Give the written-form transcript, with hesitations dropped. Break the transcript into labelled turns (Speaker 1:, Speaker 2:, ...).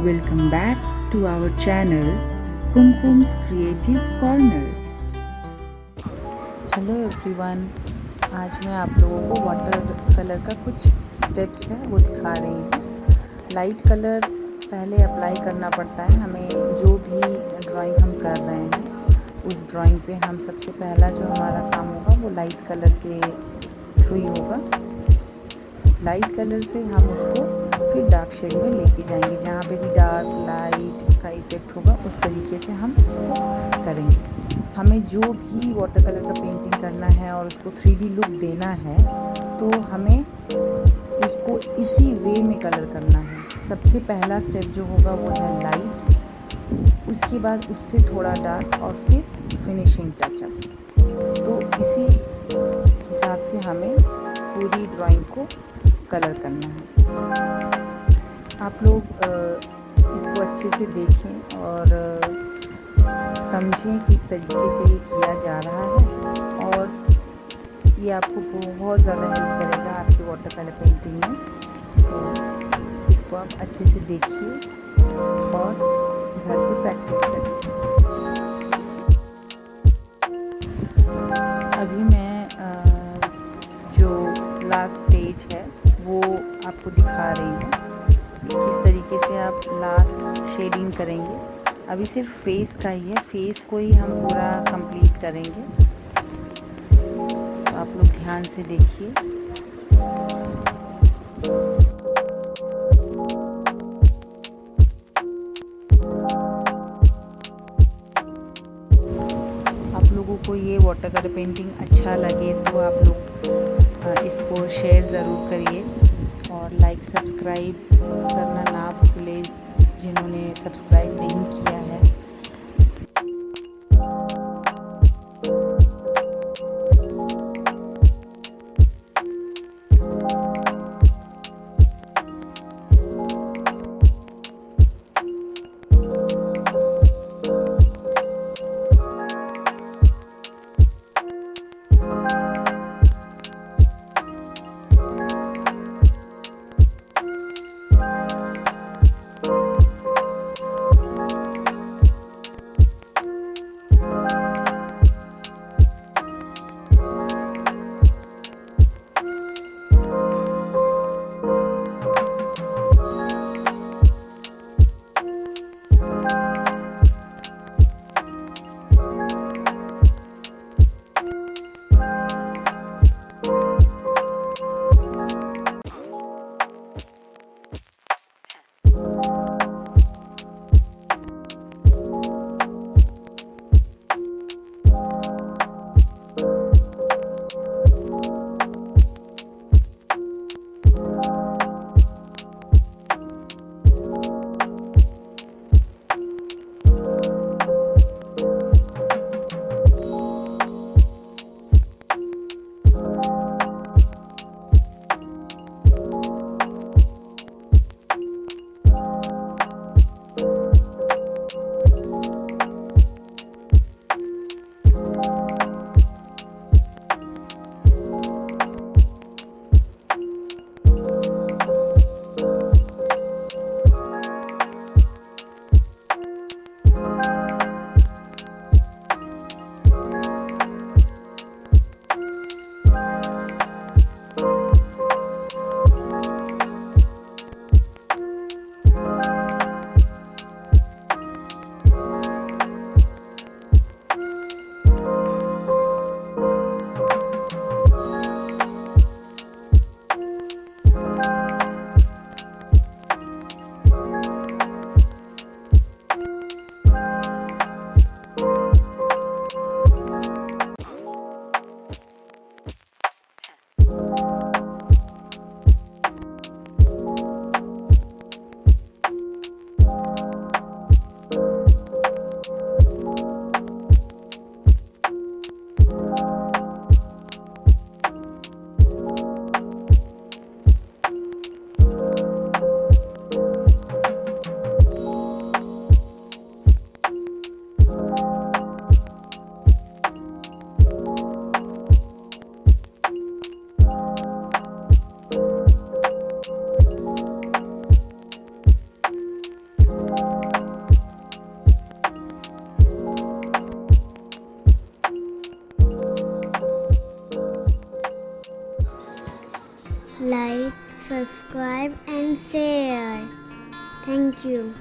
Speaker 1: Welcome back to our channel KUMKUM'S Creative Corner. Hello everyone, आज मैं आप लोगों को वाटर कलर का कुछ स्टेप्स है वो दिखा रही हूँ। लाइट कलर पहले अप्लाई करना पड़ता है हमें। जो भी ड्राइंग हम कर रहे हैं उस ड्राइंग पे हम सबसे पहला जो हमारा काम होगा वो लाइट कलर के थ्रू ही होगा। लाइट कलर से हम उसको फिर डार्क शेड में लेके जाएंगे। जहाँ पे भी डार्क लाइट का इफ़ेक्ट होगा उस तरीके से हम उसको करेंगे। हमें जो भी वाटर कलर का पेंटिंग करना है और उसको 3D लुक देना है तो हमें उसको इसी वे में कलर करना है। सबसे पहला स्टेप जो होगा वो है लाइट, उसके बाद उससे थोड़ा डार्क और फिर फिनिशिंग टचअप। तो इसी हिसाब से हमें पूरी ड्राइंग को कलर करना है। आप लोग इसको अच्छे से देखें और समझें किस तरीके से ये किया जा रहा है, और ये आपको बहुत ज़्यादा हेल्प करेगा आपकी वाटर कलर पेंटिंग में। तो इसको आप अच्छे से देखिए और घर पे प्रैक्टिस करिए। अभी मैं जो लास्ट स्टेज है वो आपको दिखा रही हूँ किस तरीके से आप लास्ट शेडिंग करेंगे। अभी सिर्फ फेस का ही है, फेस को ही हम पूरा कंप्लीट करेंगे। तो आप लोग ध्यान से देखिए। आप लोगों को ये वाटर कलर पेंटिंग अच्छा लगे तो आप लोग इसको शेयर ज़रूर करिए और लाइक सब्सक्राइब करना ना भूलें जिन्होंने सब्सक्राइब नहीं किया है।
Speaker 2: subscribe and share. Thank you.